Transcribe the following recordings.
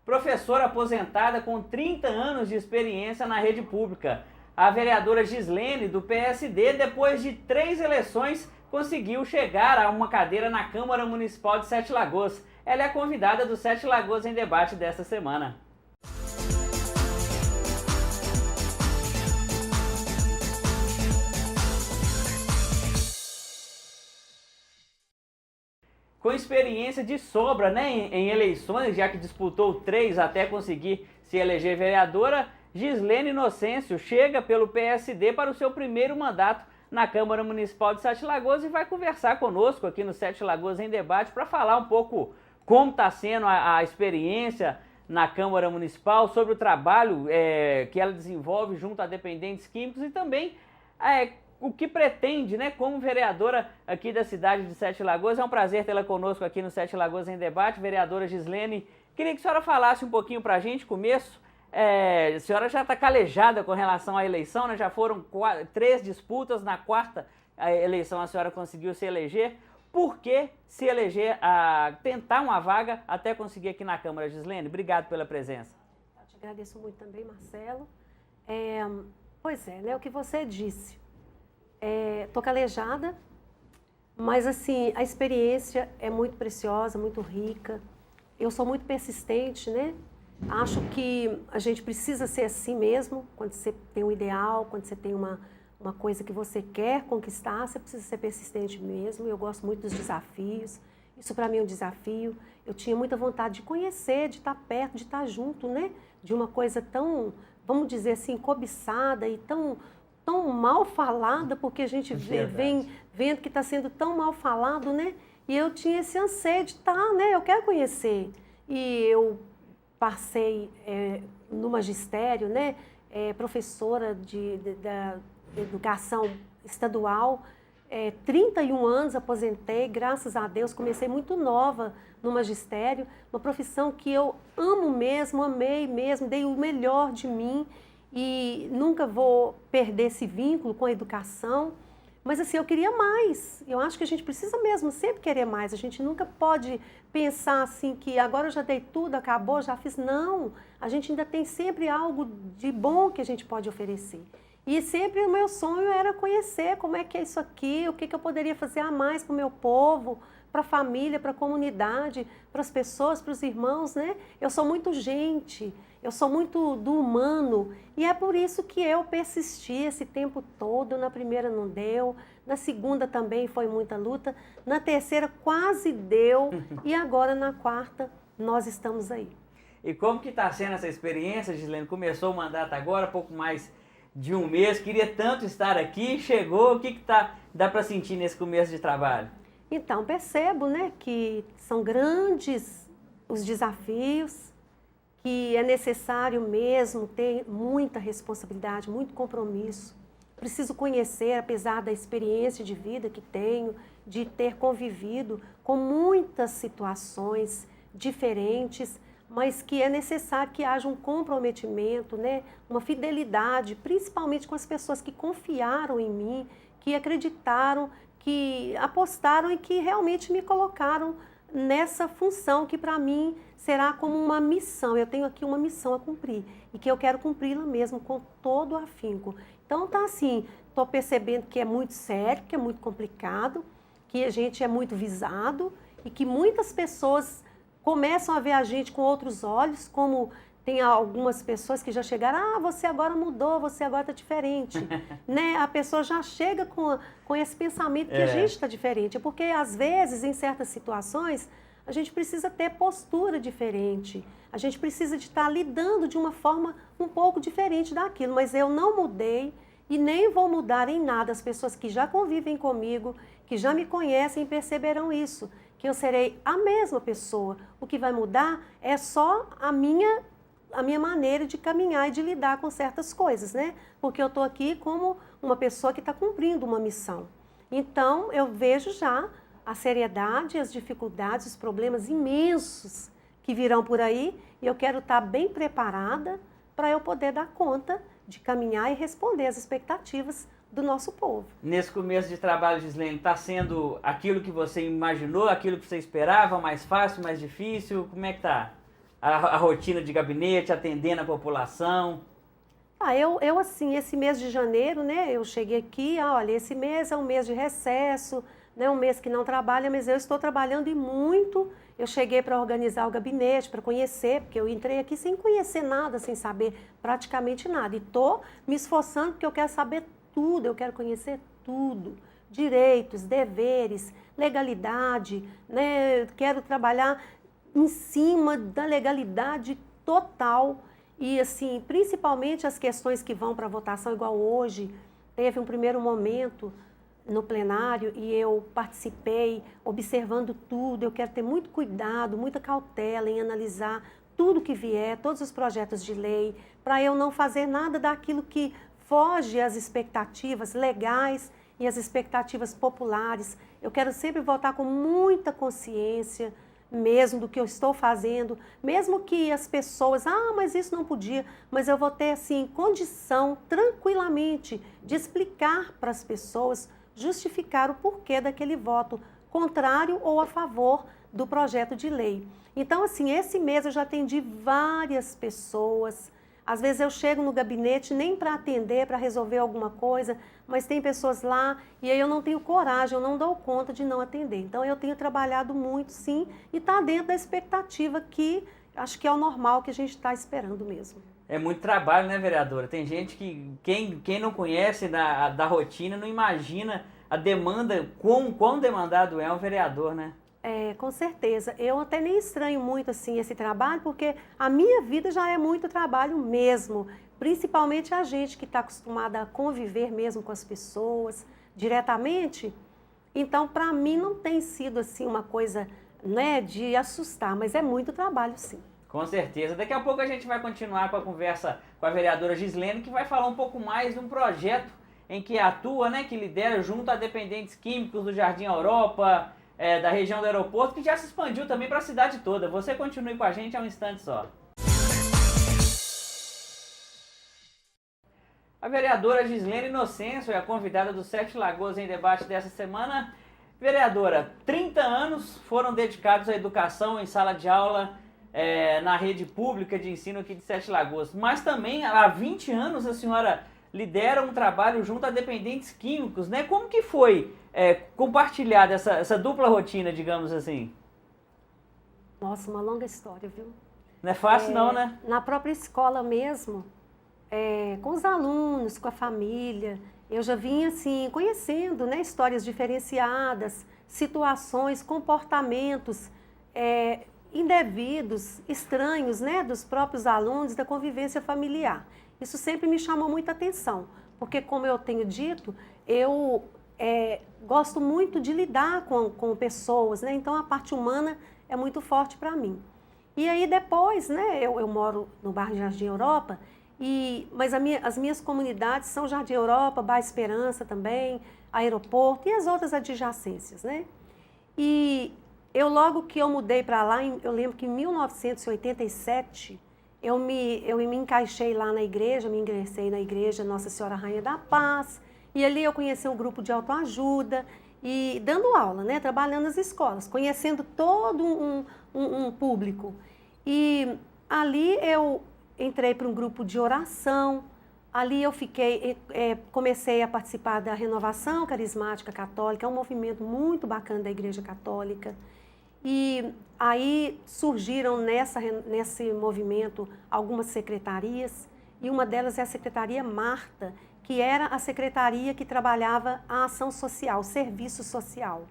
Professora aposentada com 30 anos de experiência na rede pública. A vereadora Gislene, do PSD, depois de 3 eleições, conseguiu chegar a uma cadeira na Câmara Municipal de Sete Lagoas. Ela é a convidada do Sete Lagoas em Debate desta semana. Com experiência de sobra, né, em eleições, já que disputou 3 até conseguir se eleger vereadora, Gislene Inocêncio chega pelo PSD para o seu primeiro mandato na Câmara Municipal de Sete Lagoas e vai conversar conosco aqui no Sete Lagoas em Debate para falar um pouco como está sendo a experiência na Câmara Municipal, sobre o trabalho que ela desenvolve junto a dependentes químicos e também o que pretende, né, como vereadora aqui da cidade de Sete Lagoas. É um prazer tê-la conosco aqui no Sete Lagoas em Debate, vereadora Gislene. Queria que a senhora falasse um pouquinho para a gente, começo. A senhora já está calejada com relação à eleição, né? Já foram 3 disputas, na 4ª eleição a senhora conseguiu se eleger. Por que se eleger, tentar uma vaga até conseguir aqui na Câmara, Gislene? Obrigado pela presença. Eu te agradeço muito também, Marcelo. Pois é, né, o que você disse. Estou calejada, mas assim, a experiência é muito preciosa, muito rica. Eu sou muito persistente, né? Acho que a gente precisa ser assim mesmo, quando você tem um ideal, quando você tem uma coisa que você quer conquistar, você precisa ser persistente mesmo. Eu gosto muito dos desafios, isso para mim é um desafio. Eu tinha muita vontade de conhecer, de estar perto, de estar junto, né? De uma coisa tão, vamos dizer assim, cobiçada e tão mal falada, porque a gente vem vendo que está sendo tão mal falado, né? E eu tinha esse anseio de estar, né? Eu quero conhecer. E eu passei no magistério, né? Professora da educação estadual, 31 anos, aposentei, graças a Deus, comecei muito nova no magistério, uma profissão que eu amo mesmo, amei mesmo, dei o melhor de mim, e nunca vou perder esse vínculo com a educação, mas assim, eu queria mais. Eu acho que a gente precisa mesmo sempre querer mais. A gente nunca pode pensar assim que agora eu já dei tudo, acabou, já fiz. Não, a gente ainda tem sempre algo de bom que a gente pode oferecer. E sempre o meu sonho era conhecer como é que é isso aqui, o que eu poderia fazer a mais para o meu povo, para a família, para a comunidade, para as pessoas, para os irmãos, né? Eu sou muito gente. Eu sou muito do humano e é por isso que eu persisti esse tempo todo. Na primeira não deu, na segunda também foi muita luta, na terceira quase deu e agora na 4ª nós estamos aí. E como que está sendo essa experiência, Gislene? Começou o mandato agora, pouco mais de um mês, queria tanto estar aqui, chegou, o que dá para sentir nesse começo de trabalho? Então, percebo, né, que são grandes os desafios, que é necessário mesmo ter muita responsabilidade, muito compromisso. Preciso conhecer, apesar da experiência de vida que tenho, de ter convivido com muitas situações diferentes, mas que é necessário que haja um comprometimento, né? Uma fidelidade, principalmente com as pessoas que confiaram em mim, que acreditaram, que apostaram e que realmente me colocaram nessa função que para mim será como uma missão. Eu tenho aqui uma missão a cumprir e que eu quero cumpri-la mesmo com todo o afinco. Então tá assim, estou percebendo que é muito sério, que é muito complicado, que a gente é muito visado e que muitas pessoas começam a ver a gente com outros olhos, como tem algumas pessoas que já chegaram, você agora mudou, você agora está diferente. Né? A pessoa já chega com esse pensamento que a gente está diferente, porque às vezes, em certas situações, a gente precisa ter postura diferente, a gente precisa de estar lidando de uma forma um pouco diferente daquilo, mas eu não mudei e nem vou mudar em nada. As pessoas que já convivem comigo, que já me conhecem, perceberão isso, que eu serei a mesma pessoa. O que vai mudar é só a minha maneira de caminhar e de lidar com certas coisas, né? Porque eu estou aqui como uma pessoa que está cumprindo uma missão. Então, eu vejo já a seriedade, as dificuldades, os problemas imensos que virão por aí e eu quero estar bem preparada para eu poder dar conta de caminhar e responder às expectativas do nosso povo. Nesse começo de trabalho, Gislene, está sendo aquilo que você imaginou, aquilo que você esperava, mais fácil, mais difícil? Como é que está a rotina de gabinete, atendendo a população? Eu assim, esse mês de janeiro, né, eu cheguei aqui, olha, esse mês é um mês de recesso, né, um mês que não trabalha, mas eu estou trabalhando e muito. Eu cheguei para organizar o gabinete, para conhecer, porque eu entrei aqui sem conhecer nada, sem saber praticamente nada. E estou me esforçando porque eu quero saber tudo, eu quero conhecer tudo. Direitos, deveres, legalidade, né, quero trabalhar em cima da legalidade total. E, assim, principalmente as questões que vão para votação, igual hoje, teve um primeiro momento no plenário e eu participei observando tudo. Eu quero ter muito cuidado, muita cautela em analisar tudo que vier, todos os projetos de lei, para eu não fazer nada daquilo que foge às expectativas legais e às expectativas populares. Eu quero sempre votar com muita consciência, mesmo do que eu estou fazendo, mesmo que as pessoas, mas isso não podia, mas eu vou ter, assim, condição, tranquilamente, de explicar para as pessoas, justificar o porquê daquele voto contrário ou a favor do projeto de lei. Então, assim, esse mês eu já atendi várias pessoas. Às vezes eu chego no gabinete nem para atender, para resolver alguma coisa, mas tem pessoas lá e aí eu não tenho coragem, eu não dou conta de não atender. Então eu tenho trabalhado muito, sim, e está dentro da expectativa que acho que é o normal que a gente está esperando mesmo. É muito trabalho, né, vereadora? Tem gente que, quem não conhece da rotina, não imagina a demanda, quão demandado é um vereador, né? Com certeza. Eu até nem estranho muito assim esse trabalho, porque a minha vida já é muito trabalho mesmo. Principalmente a gente que está acostumada a conviver mesmo com as pessoas diretamente. Então, para mim, não tem sido assim uma coisa, né, de assustar, mas é muito trabalho, sim. Com certeza. Daqui a pouco a gente vai continuar com a conversa com a vereadora Gislene, que vai falar um pouco mais de um projeto em que atua, né, que lidera junto a dependentes químicos do Jardim Europa, da região do aeroporto, que já se expandiu também para a cidade toda. Você continue com a gente há um instante só. A vereadora Gislene Inocêncio é a convidada do Sete Lagoas em Debate dessa semana. Vereadora, 30 anos foram dedicados à educação em sala de aula na rede pública de ensino aqui de Sete Lagoas, mas também há 20 anos a senhora lidera um trabalho junto a dependentes químicos, né? Como que foi compartilhar essa dupla rotina, digamos assim? Nossa, uma longa história, viu? Não é fácil não, né? Na própria escola mesmo, com os alunos, com a família, eu já vinha assim, conhecendo, né, histórias diferenciadas, situações, comportamentos indevidos, estranhos, né, dos próprios alunos, da convivência familiar. Isso sempre me chamou muita atenção, porque, como eu tenho dito, eu gosto muito de lidar com pessoas, né? Então a parte humana é muito forte para mim. E aí depois, né, eu moro no bairro Jardim Europa, mas as minhas comunidades são Jardim Europa, Bairro Esperança também, Aeroporto e as outras adjacências, né? E logo que eu mudei para lá, eu lembro que em 1987, eu me encaixei lá na igreja, me ingressei na igreja Nossa Senhora Rainha da Paz, e ali eu conheci um grupo de autoajuda e dando aula, né, trabalhando nas escolas, conhecendo todo um público. E ali eu entrei para um grupo de oração, ali eu comecei a participar da Renovação Carismática Católica, é um movimento muito bacana da Igreja Católica. E aí surgiram nesse movimento algumas secretarias, e uma delas é a Secretaria Marta, que era a secretaria que trabalhava a ação social, o serviço social.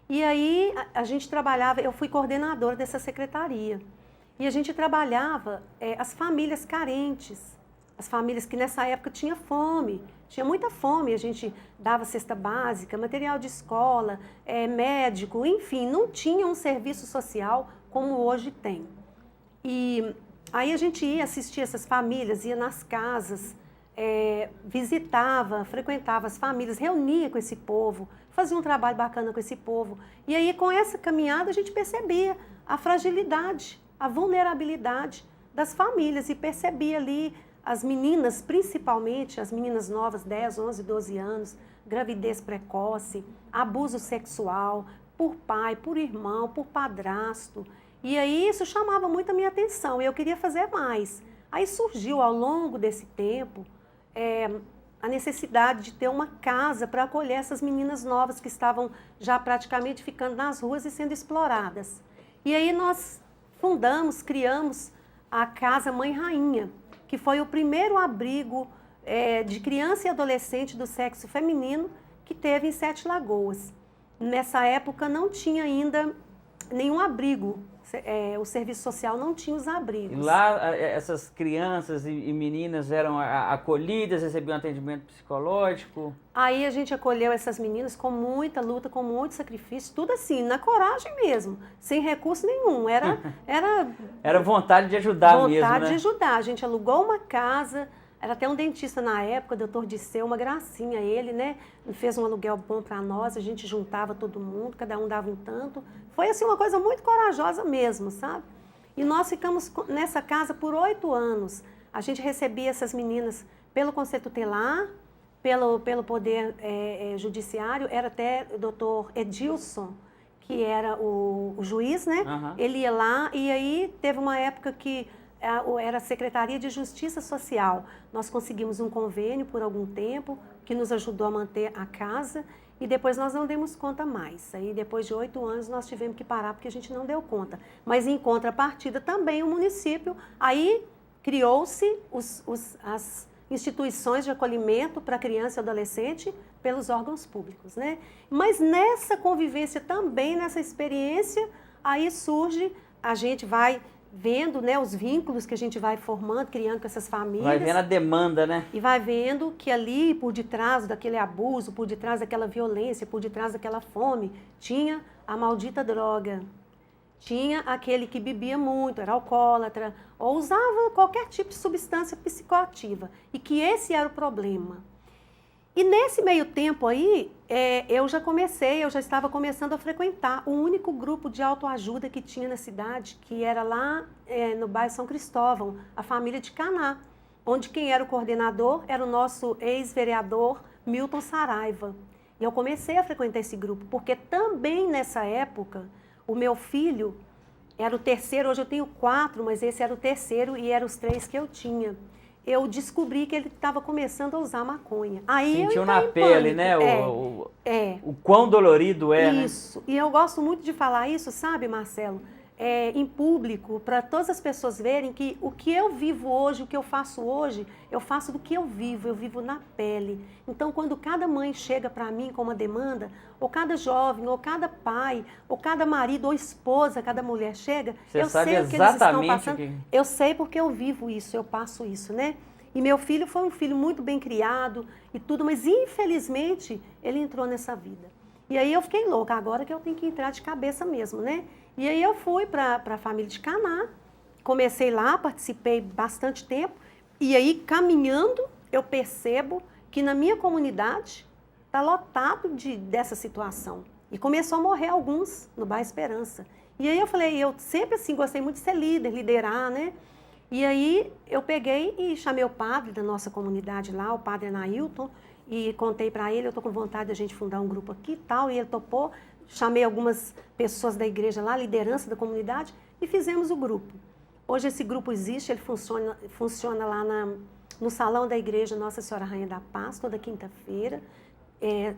E aí a gente trabalhava, eu fui coordenadora dessa secretaria, e a gente trabalhava as famílias carentes, as famílias que nessa época tinha fome, tinha muita fome, a gente dava cesta básica, material de escola, médico, enfim, não tinha um serviço social como hoje tem. E aí a gente ia assistir essas famílias, ia nas casas, visitava, frequentava as famílias, reunia com esse povo, fazia um trabalho bacana com esse povo. E aí com essa caminhada a gente percebia a fragilidade, a vulnerabilidade das famílias e percebia ali as meninas, principalmente as meninas novas, 10, 11, 12 anos, gravidez precoce, abuso sexual por pai, por irmão, por padrasto. E aí isso chamava muito a minha atenção e eu queria fazer mais. Aí surgiu ao longo desse tempo a necessidade de ter uma casa para acolher essas meninas novas que estavam já praticamente ficando nas ruas e sendo exploradas. E aí nós criamos a Casa Mãe Rainha, que foi o primeiro abrigo de criança e adolescente do sexo feminino que teve em Sete Lagoas. Nessa época não tinha ainda nenhum abrigo, o serviço social não tinha os abrigos. E lá essas crianças e meninas eram acolhidas, recebiam atendimento psicológico? Aí a gente acolheu essas meninas com muita luta, com muito sacrifício, tudo assim, na coragem mesmo, sem recurso nenhum. Era vontade de ajudar mesmo, né? Vontade de ajudar. A gente alugou uma casa. Era até um dentista na época, o doutor Disseu, uma gracinha ele, né? Fez um aluguel bom para nós, a gente juntava todo mundo, cada um dava um tanto. Foi assim uma coisa muito corajosa mesmo, sabe? E nós ficamos nessa casa por 8 anos. A gente recebia essas meninas pelo Conselho Tutelar, pelo Poder Judiciário, era até o doutor Edilson, que era o juiz, né? Uhum. Ele ia lá e aí teve uma época que era a Secretaria de Justiça Social. Nós conseguimos um convênio por algum tempo que nos ajudou a manter a casa e depois nós não demos conta mais. Aí depois de 8 anos nós tivemos que parar porque a gente não deu conta. Mas em contrapartida também o município, aí criou-se as instituições de acolhimento para criança e adolescente pelos órgãos públicos, né? Mas nessa convivência também, nessa experiência, aí surge, a gente vai vendo, né, os vínculos que a gente vai formando, criando com essas famílias. Vai vendo a demanda, né? E vai vendo que ali, por detrás daquele abuso, por detrás daquela violência, por detrás daquela fome, tinha a maldita droga. Tinha aquele que bebia muito, era alcoólatra, ou usava qualquer tipo de substância psicoativa. E que esse era o problema. E nesse meio tempo aí, eu já estava começando a frequentar o único grupo de autoajuda que tinha na cidade, que era lá no bairro São Cristóvão, a família de Caná, onde quem era o coordenador era o nosso ex-vereador Milton Saraiva. E eu comecei a frequentar esse grupo, porque também nessa época, o meu filho era o terceiro, hoje eu tenho 4, mas esse era o terceiro e eram os 3 que eu tinha. Eu descobri que ele estava começando a usar maconha. Aí sentiu na pele, né? O quão dolorido é, isso. Né? E eu gosto muito de falar isso, sabe, Marcelo? Em público, para todas as pessoas verem que o que eu vivo hoje, o que eu faço hoje, eu faço do que eu vivo na pele. Então, quando cada mãe chega para mim com uma demanda, ou cada jovem, ou cada pai, ou cada marido, ou esposa, cada mulher chega, eu sei o que eles estão passando. Eu sei porque eu vivo isso, eu passo isso, né? E meu filho foi um filho muito bem criado e tudo, mas infelizmente ele entrou nessa vida. E aí eu fiquei louca, agora que eu tenho que entrar de cabeça mesmo, né? E aí eu fui para a família de Caná, comecei lá, participei bastante tempo, e aí caminhando eu percebo que na minha comunidade está lotado dessa situação. E começou a morrer alguns no bairro Esperança. E aí eu falei, eu sempre assim gostei muito de ser líder, liderar, né? E aí eu peguei e chamei o padre da nossa comunidade lá, o padre Anailton, e contei para ele, eu estou com vontade de a gente fundar um grupo aqui e tal, e ele topou. Chamei algumas pessoas da igreja lá, liderança da comunidade, e fizemos o grupo. Hoje esse grupo existe, ele funciona lá no salão da igreja Nossa Senhora Rainha da Paz, toda quinta-feira.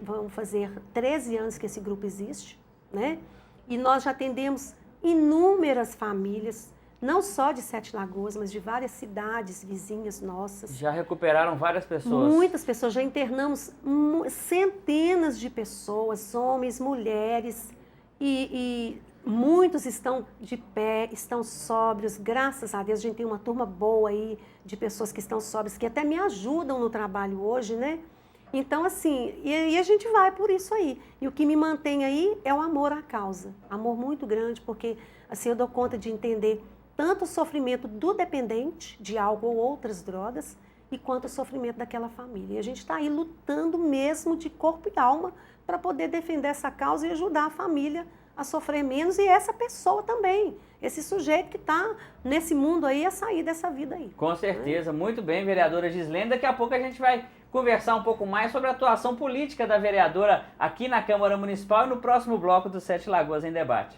Vamos fazer 13 anos que esse grupo existe, né? E nós já atendemos inúmeras famílias, não só de Sete Lagoas, mas de várias cidades vizinhas nossas. Já recuperaram várias pessoas? Muitas pessoas, já internamos centenas de pessoas, homens, mulheres, e muitos estão de pé, estão sóbrios, graças a Deus, a gente tem uma turma boa aí de pessoas que estão sóbrias, que até me ajudam no trabalho hoje, né? Então, assim, e a gente vai por isso aí. E o que me mantém aí é o amor à causa, amor muito grande, porque assim eu dou conta de entender tanto o sofrimento do dependente de álcool ou outras drogas, e quanto o sofrimento daquela família. E a gente está aí lutando mesmo de corpo e alma para poder defender essa causa e ajudar a família a sofrer menos e essa pessoa também, esse sujeito que está nesse mundo aí a sair dessa vida aí. Com certeza, muito bem, vereadora Gislene. Daqui a pouco a gente vai conversar um pouco mais sobre a atuação política da vereadora aqui na Câmara Municipal e no próximo bloco do Sete Lagoas em Debate.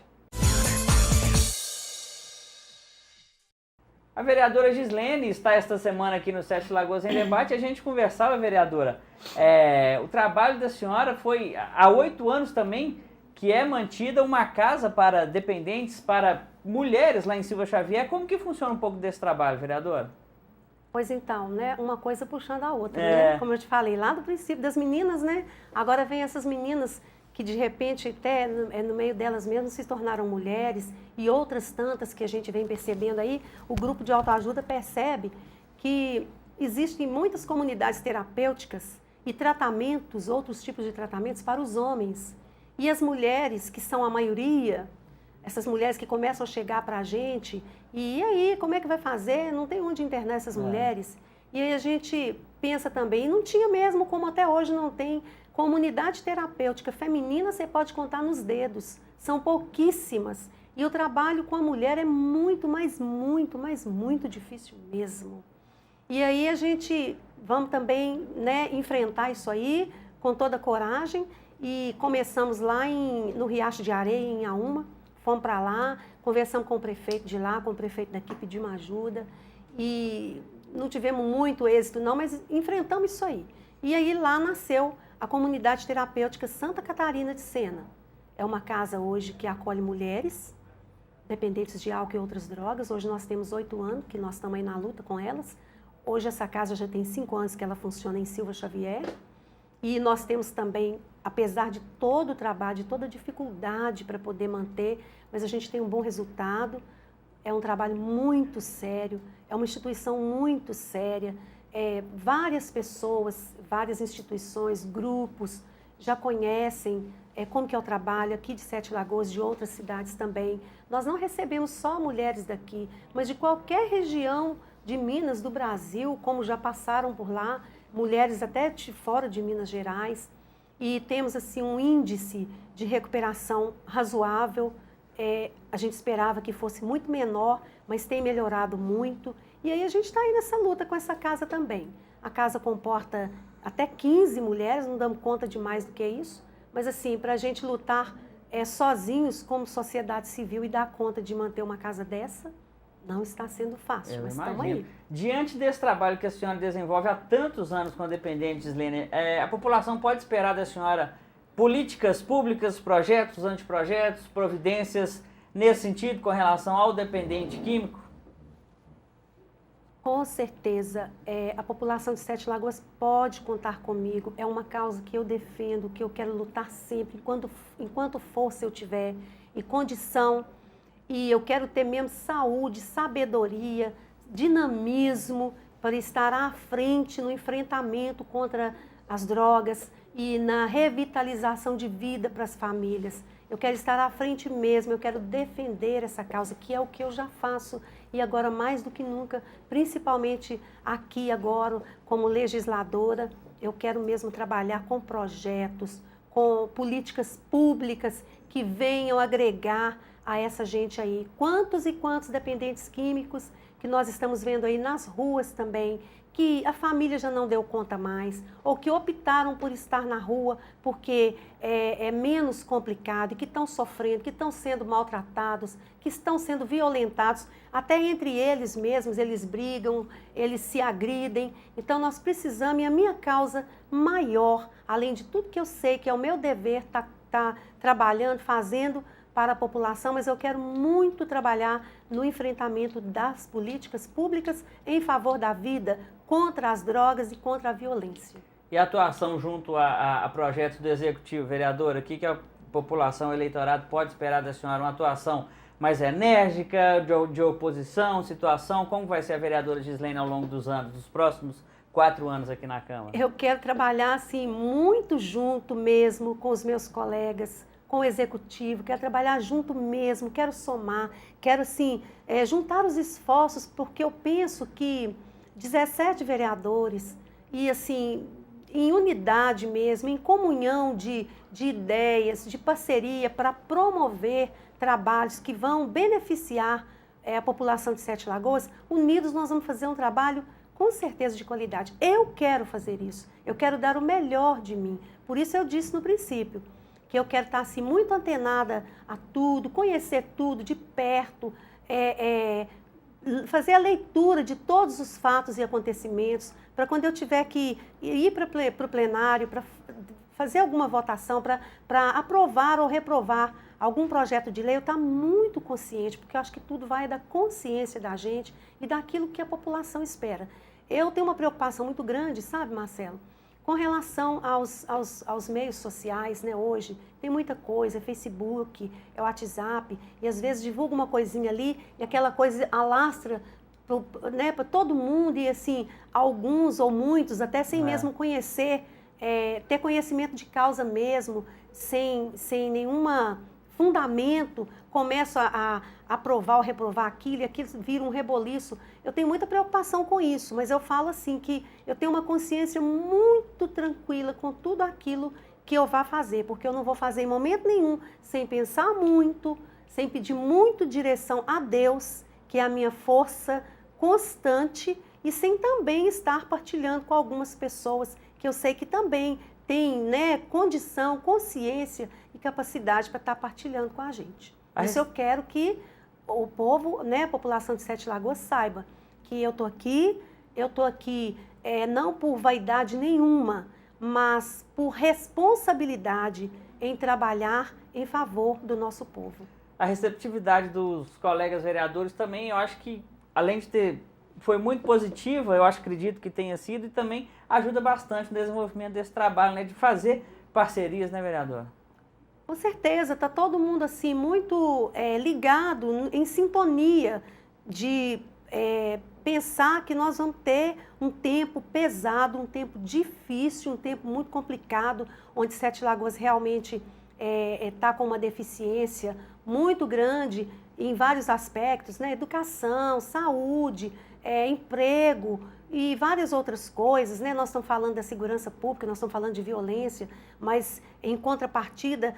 A vereadora Gislene está esta semana aqui no Sete Lagoas em Debate. A gente conversava, vereadora, o trabalho da senhora foi há 8 anos também que é mantida uma casa para dependentes, para mulheres lá em Silva Xavier. Como que funciona um pouco desse trabalho, vereadora? Pois então, né? Uma coisa puxando a outra, né? Como eu te falei, lá do princípio das meninas, né? Agora vem essas meninas que de repente até no meio delas mesmas se tornaram mulheres e outras tantas que a gente vem percebendo aí, o grupo de autoajuda percebe que existem muitas comunidades terapêuticas e tratamentos, outros tipos de tratamentos para os homens. E as mulheres, que são a maioria, essas mulheres que começam a chegar para a gente, e aí, como é que vai fazer? Não tem onde internar essas mulheres. E aí a gente pensa também, não tinha mesmo, como até hoje não tem, comunidade terapêutica feminina, você pode contar nos dedos, são pouquíssimas. E o trabalho com a mulher é muito, mas muito difícil mesmo. E aí a gente vamos também, né, enfrentar isso aí com toda a coragem e começamos lá no Riacho de Areia, em Auma, fomos para lá, conversamos com o prefeito de lá, com o prefeito daqui, pedimos ajuda e não tivemos muito êxito não, mas enfrentamos isso aí. E aí lá nasceu a comunidade terapêutica Santa Catarina de Sena. É uma casa hoje que acolhe mulheres dependentes de álcool e outras drogas. Hoje nós temos 8 anos que nós estamos aí na luta com elas. Hoje essa casa já tem 5 anos que ela funciona em Silva Xavier. E nós temos também, apesar de todo o trabalho, de toda a dificuldade para poder manter, mas a gente tem um bom resultado. É um trabalho muito sério, é uma instituição muito séria. Várias pessoas, várias instituições, grupos já conhecem como que é o trabalho aqui de Sete Lagoas, de outras cidades também. Nós não recebemos só mulheres daqui, mas de qualquer região de Minas, do Brasil, como já passaram por lá, mulheres até de fora de Minas Gerais. E temos assim um índice de recuperação razoável. A gente esperava que fosse muito menor, mas tem melhorado muito. E aí a gente está aí nessa luta com essa casa também. A casa comporta até 15 mulheres, não damos conta de mais do que isso. Mas assim, para a gente lutar sozinhos como sociedade civil e dar conta de manter uma casa dessa, não está sendo fácil, mas estamos aí. Diante desse trabalho que a senhora desenvolve há tantos anos com a dependente, Gislene, a população pode esperar da senhora políticas públicas, projetos, anteprojetos, providências nesse sentido com relação ao dependente químico? Com certeza, a população de Sete Lagoas pode contar comigo. É uma causa que eu defendo, que eu quero lutar sempre, enquanto força eu tiver e condição. E eu quero ter mesmo saúde, sabedoria, dinamismo para estar à frente no enfrentamento contra as drogas e na revitalização de vida para as famílias. Eu quero estar à frente mesmo, eu quero defender essa causa, que é o que eu já faço e agora mais do que nunca, principalmente aqui agora como legisladora, eu quero mesmo trabalhar com projetos, com políticas públicas que venham agregar a essa gente aí. Quantos e quantos dependentes químicos que nós estamos vendo aí nas ruas também, que a família já não deu conta mais, ou que optaram por estar na rua porque é menos complicado, e que estão sofrendo, que estão sendo maltratados, que estão sendo violentados, até entre eles mesmos, eles brigam, eles se agridem. Então nós precisamos, e a minha causa maior, além de tudo que eu sei que é o meu dever, tá trabalhando, fazendo para a população, mas eu quero muito trabalhar no enfrentamento das políticas públicas em favor da vida, contra as drogas e contra a violência. E a atuação junto a projetos do Executivo, vereadora, o que a população, o eleitorado pode esperar da senhora? Uma atuação mais enérgica, de oposição, situação? Como vai ser a vereadora Gislene ao longo dos anos, dos próximos 4 anos aqui na Câmara? Eu quero trabalhar assim, muito junto mesmo com os meus colegas, com o Executivo, quero trabalhar junto mesmo, quero somar, quero assim, juntar os esforços, porque eu penso que 17 vereadores e assim, em unidade mesmo, em comunhão de ideias, de parceria para promover trabalhos que vão beneficiar a população de Sete Lagoas, unidos nós vamos fazer um trabalho com certeza de qualidade. Eu quero fazer isso, eu quero dar o melhor de mim, por isso eu disse no princípio, que eu quero estar assim, muito antenada a tudo, conhecer tudo de perto, fazer a leitura de todos os fatos e acontecimentos, para quando eu tiver que ir para o plenário, para fazer alguma votação, para aprovar ou reprovar algum projeto de lei, eu estou muito consciente, porque eu acho que tudo vai da consciência da gente e daquilo que a população espera. Eu tenho uma preocupação muito grande, sabe, Marcelo, com relação aos meios sociais, né, hoje. Tem muita coisa, é Facebook, é WhatsApp, e às vezes divulga uma coisinha ali e aquela coisa alastra, né, para todo mundo, e assim, alguns ou muitos, até sem mesmo conhecer, ter conhecimento de causa mesmo, sem nenhuma fundamento, começo a aprovar ou reprovar aquilo, e aquilo vira um reboliço. Eu tenho muita preocupação com isso, mas eu falo assim que eu tenho uma consciência muito tranquila com tudo aquilo que eu vá fazer, porque eu não vou fazer em momento nenhum sem pensar muito, sem pedir muito direção a Deus, que é a minha força constante, e sem também estar partilhando com algumas pessoas que eu sei que também têm, né, condição, consciência e capacidade para estar partilhando com a gente. Isso eu quero que o povo, né, a população de Sete Lagoas saiba que eu estou aqui não por vaidade nenhuma, mas por responsabilidade em trabalhar em favor do nosso povo. A receptividade dos colegas vereadores também, eu acho que, além de foi muito positiva, eu acredito que tenha sido, e também ajuda bastante no desenvolvimento desse trabalho, né, de fazer parcerias, né, vereadora? Com certeza, está todo mundo assim muito ligado, em sintonia de pensar que nós vamos ter um tempo pesado, um tempo difícil, um tempo muito complicado, onde Sete Lagoas realmente está com uma deficiência muito grande em vários aspectos, né? Educação, saúde, emprego e várias outras coisas, né? Nós estamos falando da segurança pública, nós estamos falando de violência, mas em contrapartida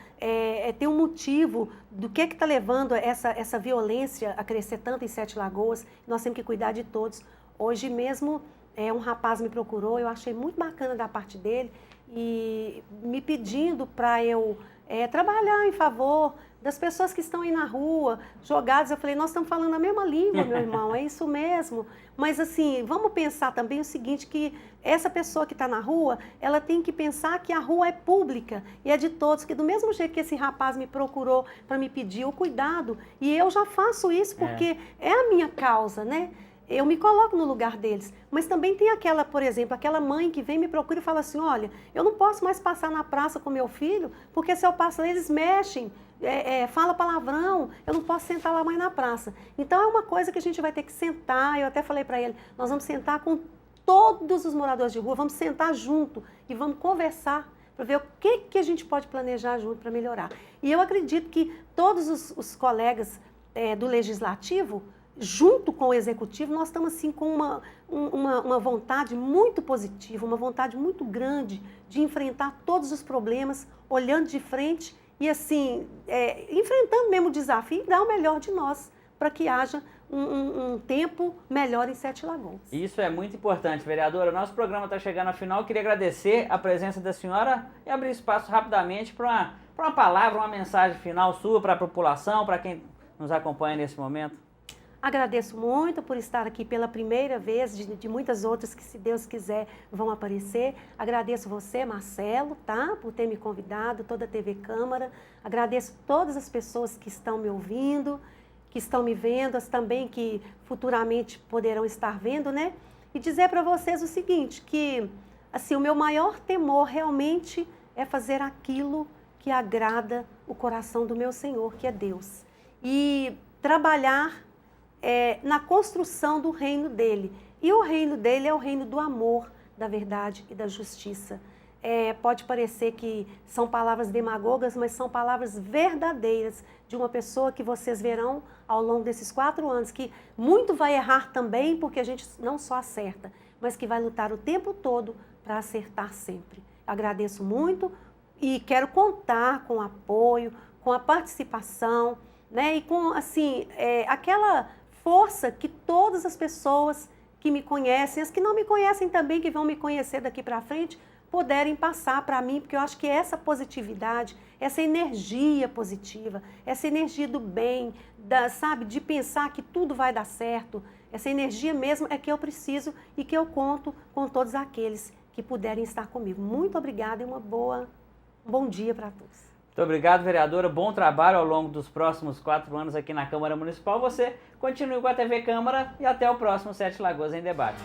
tem um motivo do que está levando essa violência a crescer tanto em Sete Lagoas. Nós temos que cuidar de todos. Hoje mesmo um rapaz me procurou, eu achei muito bacana da parte dele, e me pedindo para eu trabalhar em favor das pessoas que estão aí na rua, jogadas. Eu falei, nós estamos falando a mesma língua, meu irmão, é isso mesmo. Mas assim, vamos pensar também o seguinte, que essa pessoa que está na rua, ela tem que pensar que a rua é pública e é de todos, que do mesmo jeito que esse rapaz me procurou para me pedir o cuidado, e eu já faço isso porque é a minha causa, né? Eu me coloco no lugar deles, mas também tem aquela, por exemplo, aquela mãe que vem me procura e fala assim, olha, eu não posso mais passar na praça com meu filho, porque se eu passo lá, eles mexem, fala palavrão, eu não posso sentar lá mais na praça. Então é uma coisa que a gente vai ter que sentar, eu até falei para ele, nós vamos sentar com todos os moradores de rua, vamos sentar junto e vamos conversar para ver o que a gente pode planejar junto para melhorar. E eu acredito que todos os colegas do Legislativo, junto com o Executivo, nós estamos assim com uma vontade muito positiva, uma vontade muito grande de enfrentar todos os problemas, olhando de frente e assim, enfrentando mesmo o desafio e dar o melhor de nós para que haja um tempo melhor em Sete Lagoas. Isso é muito importante, vereadora. Nosso programa está chegando ao final. Eu queria agradecer a presença da senhora e abrir espaço rapidamente para uma palavra, uma mensagem final sua para a população, para quem nos acompanha nesse momento. Agradeço muito por estar aqui pela primeira vez, de muitas outras que, se Deus quiser, vão aparecer. Agradeço você, Marcelo, tá? Por ter me convidado, toda a TV Câmara. Agradeço todas as pessoas que estão me ouvindo, que estão me vendo, as também que futuramente poderão estar vendo, né? E dizer para vocês o seguinte, que assim, o meu maior temor realmente é fazer aquilo que agrada o coração do meu Senhor, que é Deus. E trabalhar na construção do reino dele. E o reino dele é o reino do amor, da verdade e da justiça. Pode parecer que são palavras demagogas, mas são palavras verdadeiras de uma pessoa que vocês verão ao longo desses 4 anos, que muito vai errar também, porque a gente não só acerta, mas que vai lutar o tempo todo para acertar sempre. Agradeço muito e quero contar com o apoio, com a participação, né, e com assim, aquela força que todas as pessoas que me conhecem, as que não me conhecem também, que vão me conhecer daqui para frente, puderem passar para mim, porque eu acho que essa positividade, essa energia positiva, essa energia do bem, sabe, de pensar que tudo vai dar certo, essa energia mesmo é que eu preciso e que eu conto com todos aqueles que puderem estar comigo. Muito obrigada e um bom dia para todos. Muito obrigado, vereadora. Bom trabalho ao longo dos próximos 4 anos aqui na Câmara Municipal. Você continue com a TV Câmara e até o próximo Sete Lagoas em Debate.